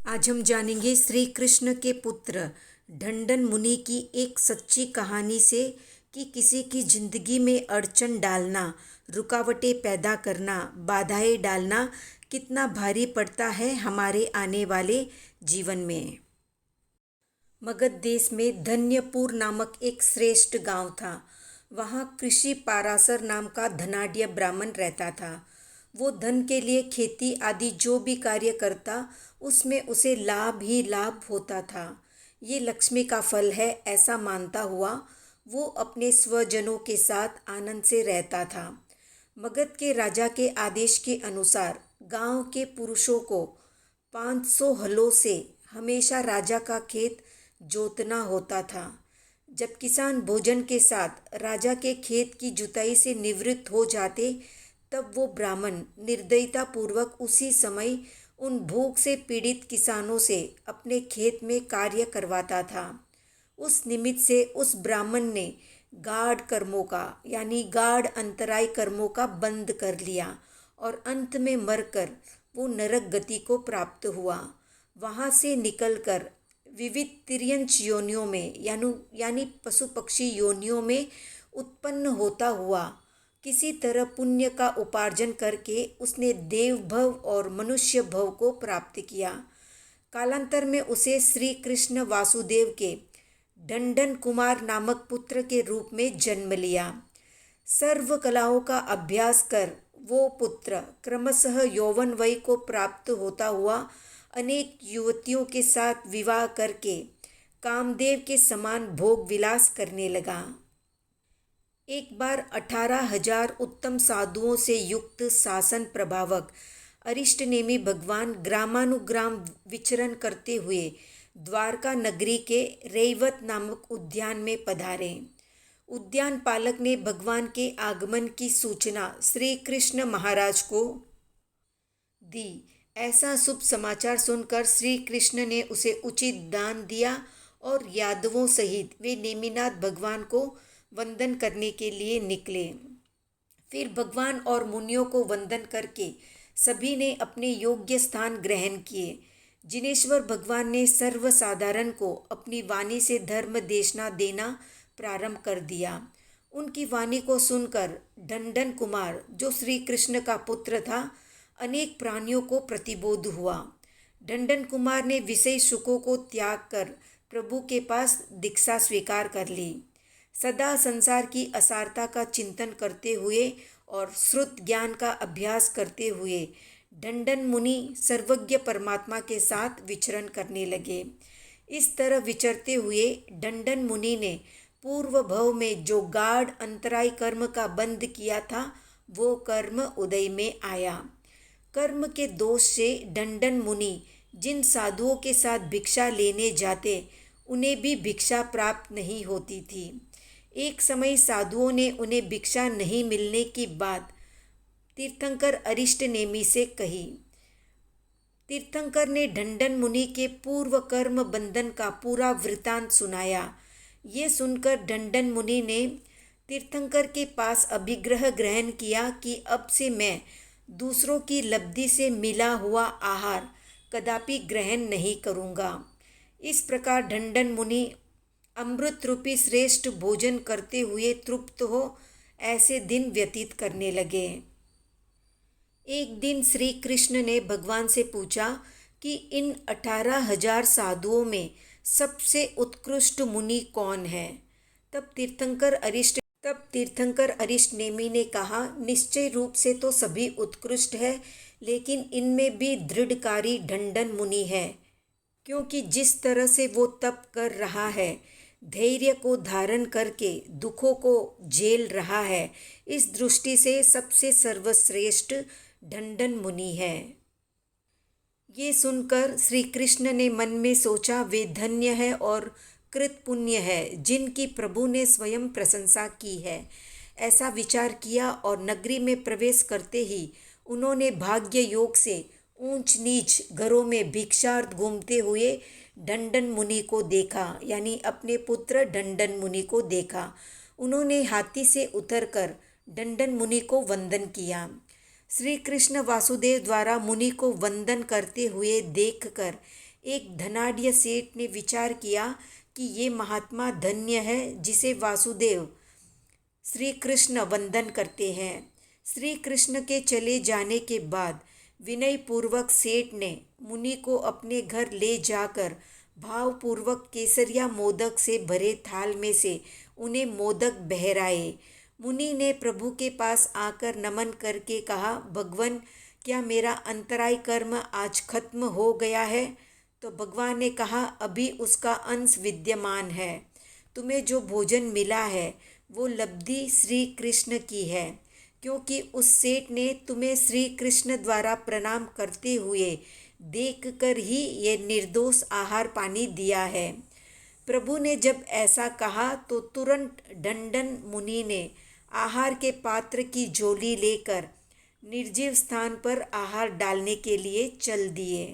आज हम जानेंगे श्री कृष्ण के पुत्र ढंडन मुनि की एक सच्ची कहानी से कि किसी की जिंदगी में अड़चन डालना, रुकावटें पैदा करना, बाधाएं डालना कितना भारी पड़ता है हमारे आने वाले जीवन में। मगध देश में धन्यपुर नामक एक श्रेष्ठ गांव था। वहाँ कृषि पाराशर नाम का धनाढ्य ब्राह्मण रहता था। वो धन के लिए खेती आदि जो भी कार्य करता उसमें उसे लाभ ही लाभ होता था। ये लक्ष्मी का फल है ऐसा मानता हुआ वो अपने स्वजनों के साथ आनंद से रहता था। मगध के राजा के आदेश के अनुसार गांव के पुरुषों को 500 हलों से हमेशा राजा का खेत जोतना होता था। जब किसान भोजन के साथ राजा के खेत की जुताई से निवृत्त हो जाते तब वो ब्राह्मण निर्दयता पूर्वक उसी समय उन भूख से पीड़ित किसानों से अपने खेत में कार्य करवाता था। उस निमित्त से उस ब्राह्मण ने गाढ़ कर्मों का यानी गाढ़ अंतराय कर्मों का बंद कर लिया और अंत में मरकर वो नरक गति को प्राप्त हुआ। वहाँ से निकलकर विविध तिर्यंच योनियों में यानी पशु पक्षी योनियों में उत्पन्न होता हुआ किसी तरह पुण्य का उपार्जन करके उसने देव भव और मनुष्य भव को प्राप्त किया। कालांतर में उसे श्री कृष्ण वासुदेव के ढंडन कुमार नामक पुत्र के रूप में जन्म लिया। सर्व कलाओं का अभ्यास कर वो पुत्र क्रमशः यौवन वय को प्राप्त होता हुआ अनेक युवतियों के साथ विवाह करके कामदेव के समान भोग विलास करने लगा। एक बार 18,000 उत्तम साधुओं से युक्त शासन प्रभावक अरिष्टनेमी भगवान ग्रामानुग्राम विचरण करते हुए द्वारका नगरी के रैवत नामक उद्यान में पधारे। उद्यान पालक ने भगवान के आगमन की सूचना श्री कृष्ण महाराज को दी। ऐसा शुभ समाचार सुनकर श्री कृष्ण ने उसे उचित दान दिया और यादवों सहित वे नेमिनाथ भगवान को वंदन करने के लिए निकले। फिर भगवान और मुनियों को वंदन करके सभी ने अपने योग्य स्थान ग्रहण किए। जिनेश्वर भगवान ने सर्वसाधारण को अपनी वाणी से धर्म देशना देना प्रारंभ कर दिया। उनकी वाणी को सुनकर ढंडन कुमार जो श्री कृष्ण का पुत्र था अनेक प्राणियों को प्रतिबोध हुआ। ढंडन कुमार ने विषय सुखों को त्याग कर प्रभु के पास दीक्षा स्वीकार कर ली। सदा संसार की असारता का चिंतन करते हुए और श्रुत ज्ञान का अभ्यास करते हुए ढंडन मुनि सर्वज्ञ परमात्मा के साथ विचरण करने लगे। इस तरह विचरते हुए ढंडन मुनि ने पूर्व भव में जो गाढ़ अंतराय कर्म का बंध किया था वो कर्म उदय में आया। कर्म के दोष से ढंडन मुनि जिन साधुओं के साथ भिक्षा लेने जाते उन्हें भी भिक्षा प्राप्त नहीं होती थी। एक समय साधुओं ने उन्हें भिक्षा नहीं मिलने की बात तीर्थंकर अरिष्टनेमी से कही। तीर्थंकर ने ढंडन मुनि के पूर्व कर्म बंधन का पूरा वृतांत सुनाया। ये सुनकर ढंडन मुनि ने तीर्थंकर के पास अभिग्रह ग्रहण किया कि अब से मैं दूसरों की लब्धि से मिला हुआ आहार कदापि ग्रहण नहीं करूँगा। इस प्रकार ढंडन मुनि अमृत रूपी श्रेष्ठ भोजन करते हुए तृप्त हो ऐसे दिन व्यतीत करने लगे। एक दिन श्री कृष्ण ने भगवान से पूछा कि इन 18,000 साधुओं में सबसे उत्कृष्ट मुनि कौन है। तब तीर्थंकर अरिष्टनेमी ने कहा, निश्चय रूप से तो सभी उत्कृष्ट है, लेकिन इनमें भी दृढ़कारी ढंडन मुनि है, क्योंकि जिस तरह से वो तप कर रहा है, धैर्य को धारण करके दुखों को झेल रहा है, इस दृष्टि से सबसे सर्वश्रेष्ठ ढंडन मुनि है। ये सुनकर श्री कृष्ण ने मन में सोचा, वे धन्य है और कृत पुण्य है जिनकी प्रभु ने स्वयं प्रशंसा की है। ऐसा विचार किया और नगरी में प्रवेश करते ही उन्होंने भाग्य योग से ऊंच नीच घरों में भिक्षार्थ घूमते हुए ढंडन मुनि को देखा, यानी अपने पुत्र ढंडन मुनि को देखा। उन्होंने हाथी से उतरकर ढंडन मुनि को वंदन किया। श्री कृष्ण वासुदेव द्वारा मुनि को वंदन करते हुए देखकर एक धनाढ्य सेठ ने विचार किया कि ये महात्मा धन्य है जिसे वासुदेव श्री कृष्ण वंदन करते हैं। श्री कृष्ण के चले जाने के बाद विनय पूर्वक सेठ ने मुनि को अपने घर ले जाकर भावपूर्वक केसरिया मोदक से भरे थाल में से उन्हें मोदक बहराए। मुनि ने प्रभु के पास आकर नमन करके कहा, भगवान, क्या मेरा अंतराय कर्म आज खत्म हो गया है? तो भगवान ने कहा, अभी उसका अंश विद्यमान है। तुम्हें जो भोजन मिला है वो लब्धि श्री कृष्ण की है, क्योंकि उस सेठ ने तुम्हें श्री कृष्ण द्वारा प्रणाम करते हुए देखकर ही ये निर्दोष आहार पानी दिया है। प्रभु ने जब ऐसा कहा तो तुरंत दंडन मुनि ने आहार के पात्र की झोली लेकर निर्जीव स्थान पर आहार डालने के लिए चल दिए।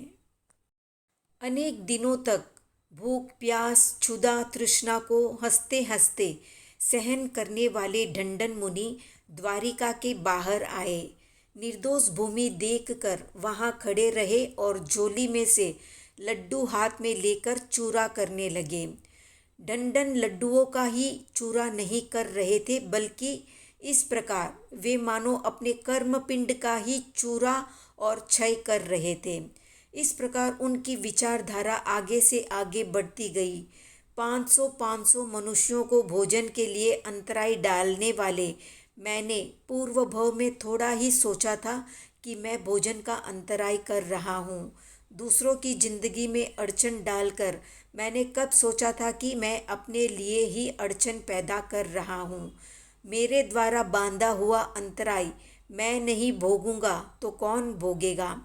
अनेक दिनों तक भूख प्यास क्षुधा तृष्णा को हंसते हंसते सहन करने वाले दंडन मुनि द्वारिका के बाहर आए। निर्दोष भूमि देखकर वहां खड़े रहे और झोली में से लड्डू हाथ में लेकर चूरा करने लगे। दंडन लड्डुओं का ही चूरा नहीं कर रहे थे, बल्कि इस प्रकार वे मानो अपने कर्म पिंड का ही चूरा और क्षय कर रहे थे। इस प्रकार उनकी विचारधारा आगे से आगे बढ़ती गई। 500 मनुष्यों को भोजन के लिए अंतराय डालने वाले मैंने पूर्व भव में थोड़ा ही सोचा था कि मैं भोजन का अंतराय कर रहा हूँ। दूसरों की जिंदगी में अड़चन डालकर मैंने कब सोचा था कि मैं अपने लिए ही अड़चन पैदा कर रहा हूँ। मेरे द्वारा बांधा हुआ अंतराय मैं नहीं भोगूंगा तो कौन भोगेगा।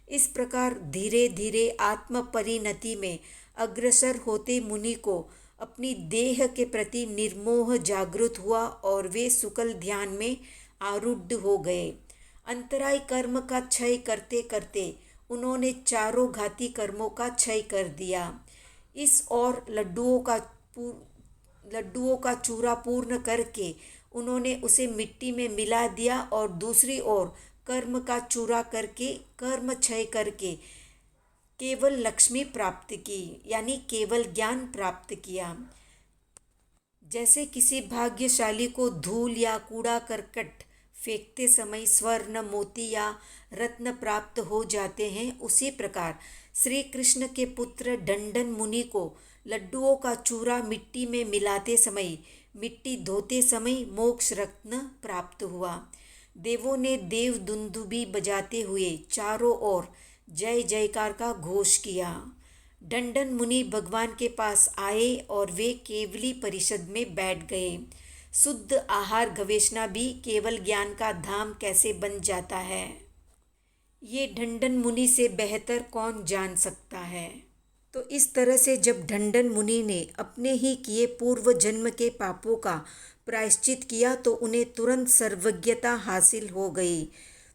इस प्रकार धीरे धीरे आत्म परिणति में अग्रसर होते मुनि को अपनी देह के प्रति निर्मोह जागृत हुआ और वे सुकल ध्यान में आरूढ़ हो गए। अंतराय कर्म का क्षय करते करते उन्होंने चारों घाती कर्मों का क्षय कर दिया। इस और लड्डुओं का चूरा पूर्ण करके उन्होंने उसे मिट्टी में मिला दिया और दूसरी ओर कर्म का चूरा करके कर्म क्षय करके केवल लक्ष्मी प्राप्त की, यानी केवल ज्ञान प्राप्त किया। जैसे किसी भाग्यशाली को धूल या कूड़ा करकट फेंकते समय स्वर्ण मोती या रत्न प्राप्त हो जाते हैं, उसी प्रकार श्री कृष्ण के पुत्र दंडन मुनि को लड्डुओं का चूरा मिट्टी में मिलाते समय, मिट्टी धोते समय मोक्ष रत्न प्राप्त हुआ। देवों ने देव दुंदुभी बजाते हुए चारों ओर जय जयकार का घोष किया। दंडन मुनि भगवान के पास आए और वे केवली परिषद में बैठ गए। शुद्ध आहार गवेषणा भी केवल ज्ञान का धाम कैसे बन जाता है, ये दंडन मुनि से बेहतर कौन जान सकता है। तो इस तरह से जब दंडन मुनि ने अपने ही किए पूर्व जन्म के पापों का प्रायश्चित किया तो उन्हें तुरंत सर्वज्ञता हासिल हो गई।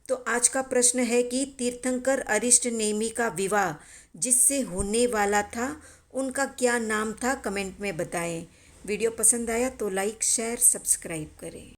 तो आज का प्रश्न है कि तीर्थंकर अरिष्ट नेमि का विवाह जिससे होने वाला था उनका क्या नाम था, कमेंट में बताएं। वीडियो पसंद आया तो लाइक शेयर सब्सक्राइब करें।